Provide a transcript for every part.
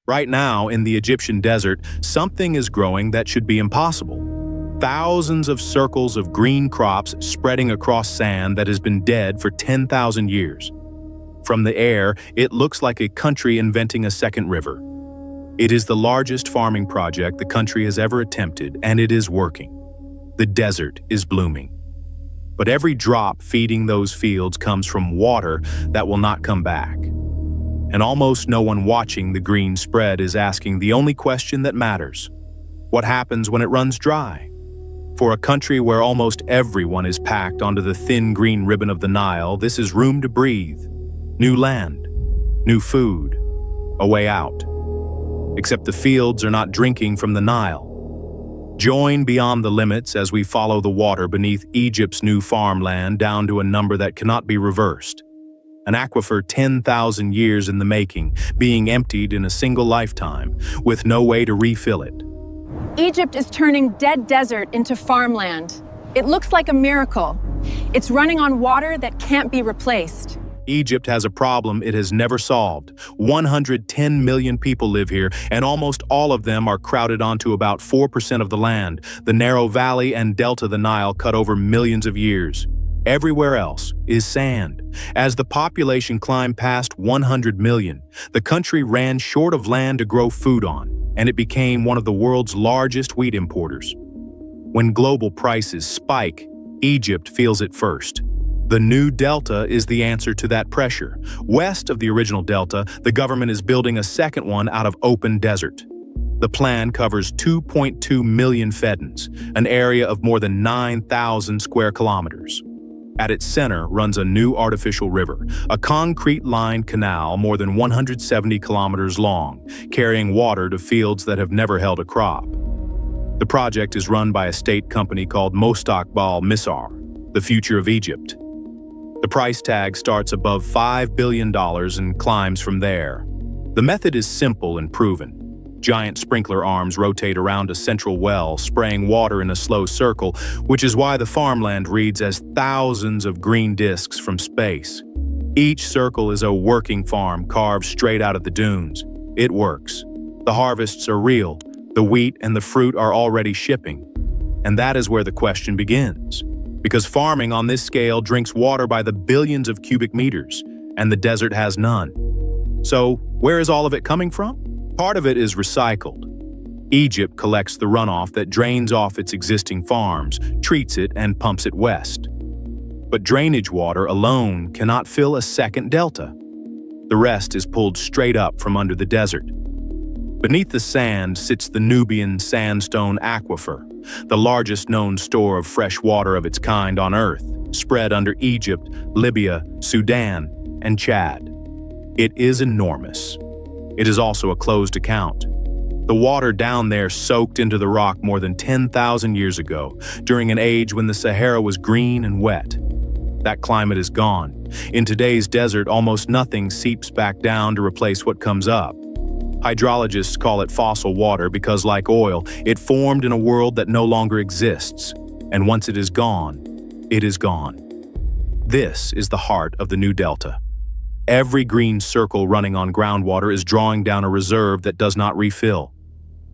Right now, in the Egyptian desert, something is growing that should be impossible. Thousands of circles of green crops spreading across sand that has been dead for 10,000 years. From the air, it looks like a country inventing a second river. It is the largest farming project the country has ever attempted, and it is working. The desert is blooming. But every drop feeding those fields comes from water that will not come back. And almost no one watching the green spread is asking the only question that matters: what happens when it runs dry? For a country where almost everyone is packed onto the thin green ribbon of the Nile, this is room to breathe. New land, new food, a way out. Except the fields are not drinking from the Nile. Join beyond the limits as we follow the water beneath Egypt's new farmland down to a number that cannot be reversed. An aquifer 10,000 years in the making, being emptied in a single lifetime, with no way to refill it. Egypt is turning dead desert into farmland. It looks like a miracle. It's running on water that can't be replaced. Egypt has a problem it has never solved. 110 million people live here, and almost all of them are crowded onto about 4% of the land. The narrow valley and delta of the Nile cut over millions of years. Everywhere else is sand. As the population climbed past 100 million, the country ran short of land to grow food on, and it became one of the world's largest wheat importers. When global prices spike, Egypt feels it first. The new delta is the answer to that pressure. West of the original delta, the government is building a second one out of open desert. The plan covers 2.2 million feddans, an area of more than 9,000 square kilometers. At its center runs a new artificial river, a concrete-lined canal more than 170 kilometers long, carrying water to fields that have never held a crop. The project is run by a state company called Mostakbal Misr, the future of Egypt. The price tag starts above $5 billion and climbs from there. The method is simple and proven. Giant sprinkler arms rotate around a central well, spraying water in a slow circle, which is why the farmland reads as thousands of green discs from space. Each circle is a working farm carved straight out of the dunes. It works. The harvests are real. The wheat and the fruit are already shipping. And that is where the question begins. Because farming on this scale drinks water by the billions of cubic meters, and the desert has none. So, where is all of it coming from? Part of it is recycled. Egypt collects the runoff that drains off its existing farms, treats it, and pumps it west. But drainage water alone cannot fill a second delta. The rest is pulled straight up from under the desert. Beneath the sand sits the Nubian sandstone aquifer, the largest known store of fresh water of its kind on Earth, spread under Egypt, Libya, Sudan, and Chad. It is enormous. It is also a closed account. The water down there soaked into the rock more than 10,000 years ago, during an age when the Sahara was green and wet. That climate is gone. In today's desert, almost nothing seeps back down to replace what comes up. Hydrologists call it fossil water because, like oil, it formed in a world that no longer exists. And once it is gone, it is gone. This is the heart of the new delta. Every green circle running on groundwater is drawing down a reserve that does not refill.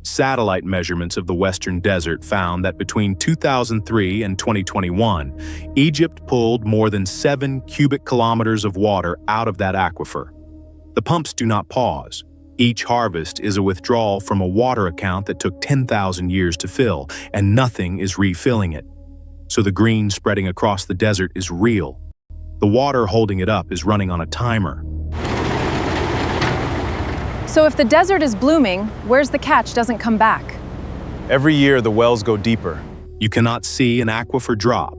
Satellite measurements of the western desert found that between 2003 and 2021, Egypt pulled more than 7 cubic kilometers of water out of that aquifer. The pumps do not pause. Each harvest is a withdrawal from a water account that took 10,000 years to fill, and nothing is refilling it. So the green spreading across the desert is real. The water holding it up is running on a timer. So if the desert is blooming, where's the catch doesn't come back? Every year, the wells go deeper. You cannot see an aquifer drop,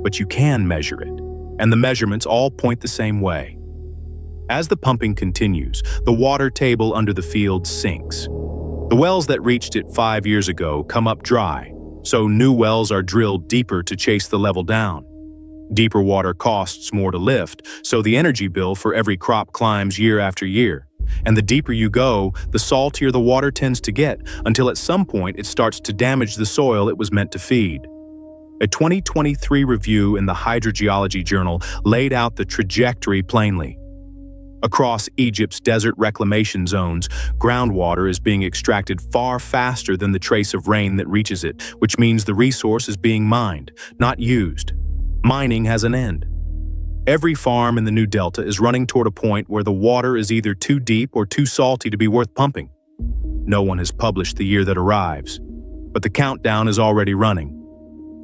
but you can measure it, and the measurements all point the same way. As the pumping continues, the water table under the field sinks. The wells that reached it 5 years ago come up dry, so new wells are drilled deeper to chase the level down. Deeper water costs more to lift, so the energy bill for every crop climbs year after year. And the deeper you go, the saltier the water tends to get, until at some point it starts to damage the soil it was meant to feed. A 2023 review in the Hydrogeology Journal laid out the trajectory plainly. Across Egypt's desert reclamation zones, groundwater is being extracted far faster than the trace of rain that reaches it, which means the resource is being mined, not used. Mining has an end. Every farm in the new delta is running toward a point where the water is either too deep or too salty to be worth pumping. No one has published the year that arrives, but the countdown is already running.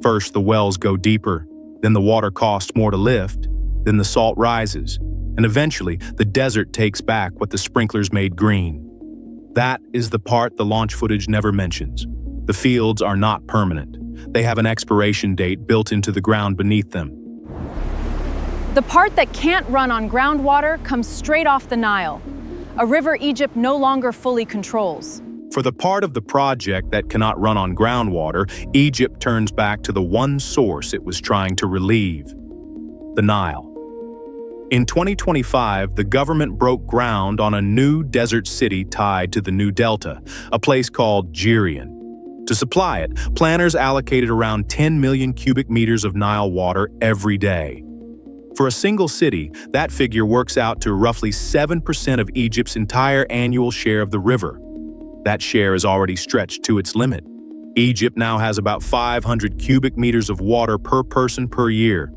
First, the wells go deeper, then the water costs more to lift, then the salt rises, and eventually the desert takes back what the sprinklers made green. That is the part the launch footage never mentions. The fields are not permanent. They have an expiration date built into the ground beneath them. The part that can't run on groundwater comes straight off the Nile, a river Egypt no longer fully controls. For the part of the project that cannot run on groundwater, Egypt turns back to the one source it was trying to relieve: the Nile. In 2025, the government broke ground on a new desert city tied to the new delta, a place called GERD. To supply it, planners allocated around 10 million cubic meters of Nile water every day. For a single city, that figure works out to roughly 7% of Egypt's entire annual share of the river. That share is already stretched to its limit. Egypt now has about 500 cubic meters of water per person per year,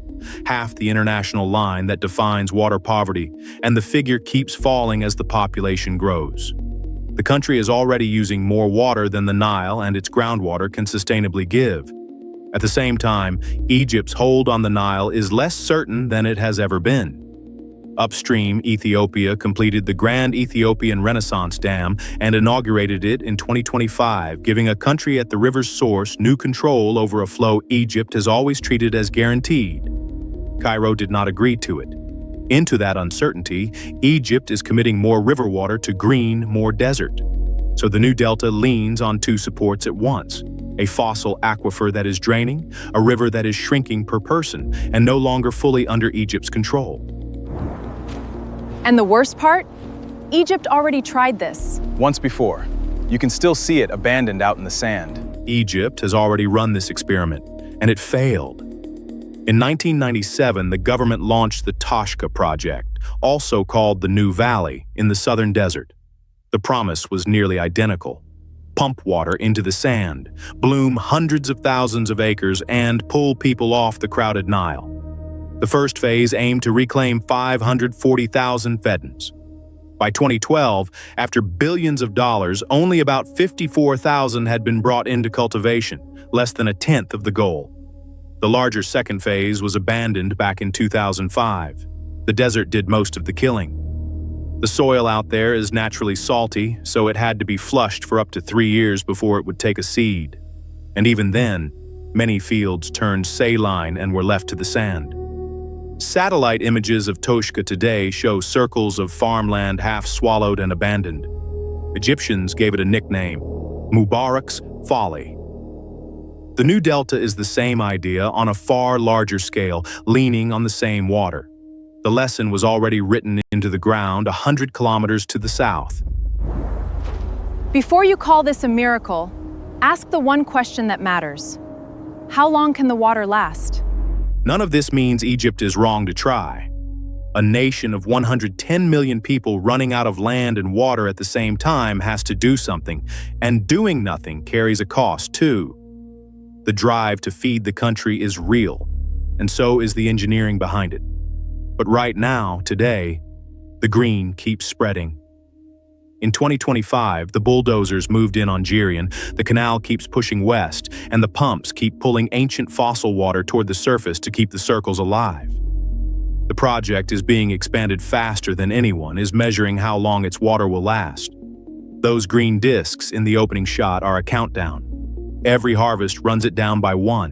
half the international line that defines water poverty, and the figure keeps falling as the population grows. The country is already using more water than the Nile and its groundwater can sustainably give. At the same time, Egypt's hold on the Nile is less certain than it has ever been. Upstream, Ethiopia completed the Grand Ethiopian Renaissance Dam and inaugurated it in 2025, giving a country at the river's source new control over a flow Egypt has always treated as guaranteed. Cairo did not agree to it. Into that uncertainty, Egypt is committing more river water to green more desert. So the new delta leans on two supports at once: a fossil aquifer that is draining, a river that is shrinking per person, and no longer fully under Egypt's control. And the worst part? Egypt already tried this. Once before. You can still see it abandoned out in the sand. Egypt has already run this experiment, and it failed. In 1997, the government launched the Toshka project, also called the New Valley, in the southern desert. The promise was nearly identical: pump water into the sand, bloom hundreds of thousands of acres, and pull people off the crowded Nile. The first phase aimed to reclaim 540,000 feddans. By 2012, after billions of dollars, only about 54,000 had been brought into cultivation, less than a tenth of the goal. The larger second phase was abandoned back in 2005. The desert did most of the killing. The soil out there is naturally salty, so it had to be flushed for up to 3 years before it would take a seed. And even then, many fields turned saline and were left to the sand. Satellite images of Toshka today show circles of farmland half swallowed and abandoned. Egyptians gave it a nickname: Mubarak's Folly. The new delta is the same idea on a far larger scale, leaning on the same water. The lesson was already written into the ground 100 kilometers to the south. Before you call this a miracle, ask the one question that matters. How long can the water last? None of this means Egypt is wrong to try. A nation of 110 million people running out of land and water at the same time has to do something, and doing nothing carries a cost too. The drive to feed the country is real, and so is the engineering behind it. But right now, today, the green keeps spreading. In 2025, the bulldozers moved in on GERD, the canal keeps pushing west, and the pumps keep pulling ancient fossil water toward the surface to keep the circles alive. The project is being expanded faster than anyone is measuring how long its water will last. Those green discs in the opening shot are a countdown. Every harvest runs it down by one,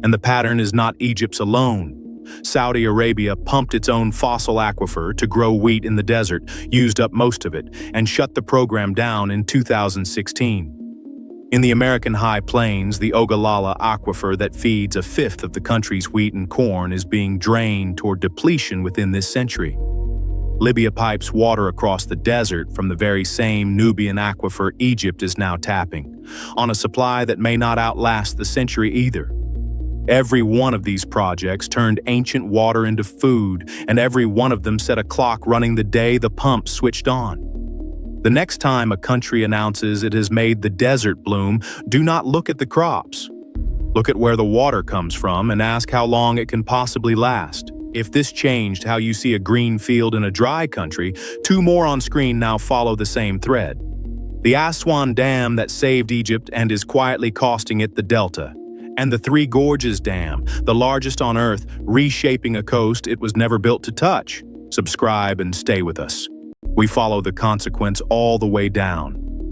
and the pattern is not Egypt's alone. Saudi Arabia pumped its own fossil aquifer to grow wheat in the desert, used up most of it, and shut the program down in 2016. In the American High Plains, the Ogallala aquifer that feeds a fifth of the country's wheat and corn is being drained toward depletion within this century. Libya pipes water across the desert from the very same Nubian aquifer Egypt is now tapping, on a supply that may not outlast the century either. Every one of these projects turned ancient water into food, and every one of them set a clock running the day the pump switched on. The next time a country announces it has made the desert bloom, do not look at the crops. Look at where the water comes from and ask how long it can possibly last. If this changed how you see a green field in a dry country, two more on screen now follow the same thread. The Aswan Dam that saved Egypt and is quietly costing it the Delta. And the Three Gorges Dam, the largest on Earth, reshaping a coast it was never built to touch. Subscribe and stay with us. We follow the consequence all the way down.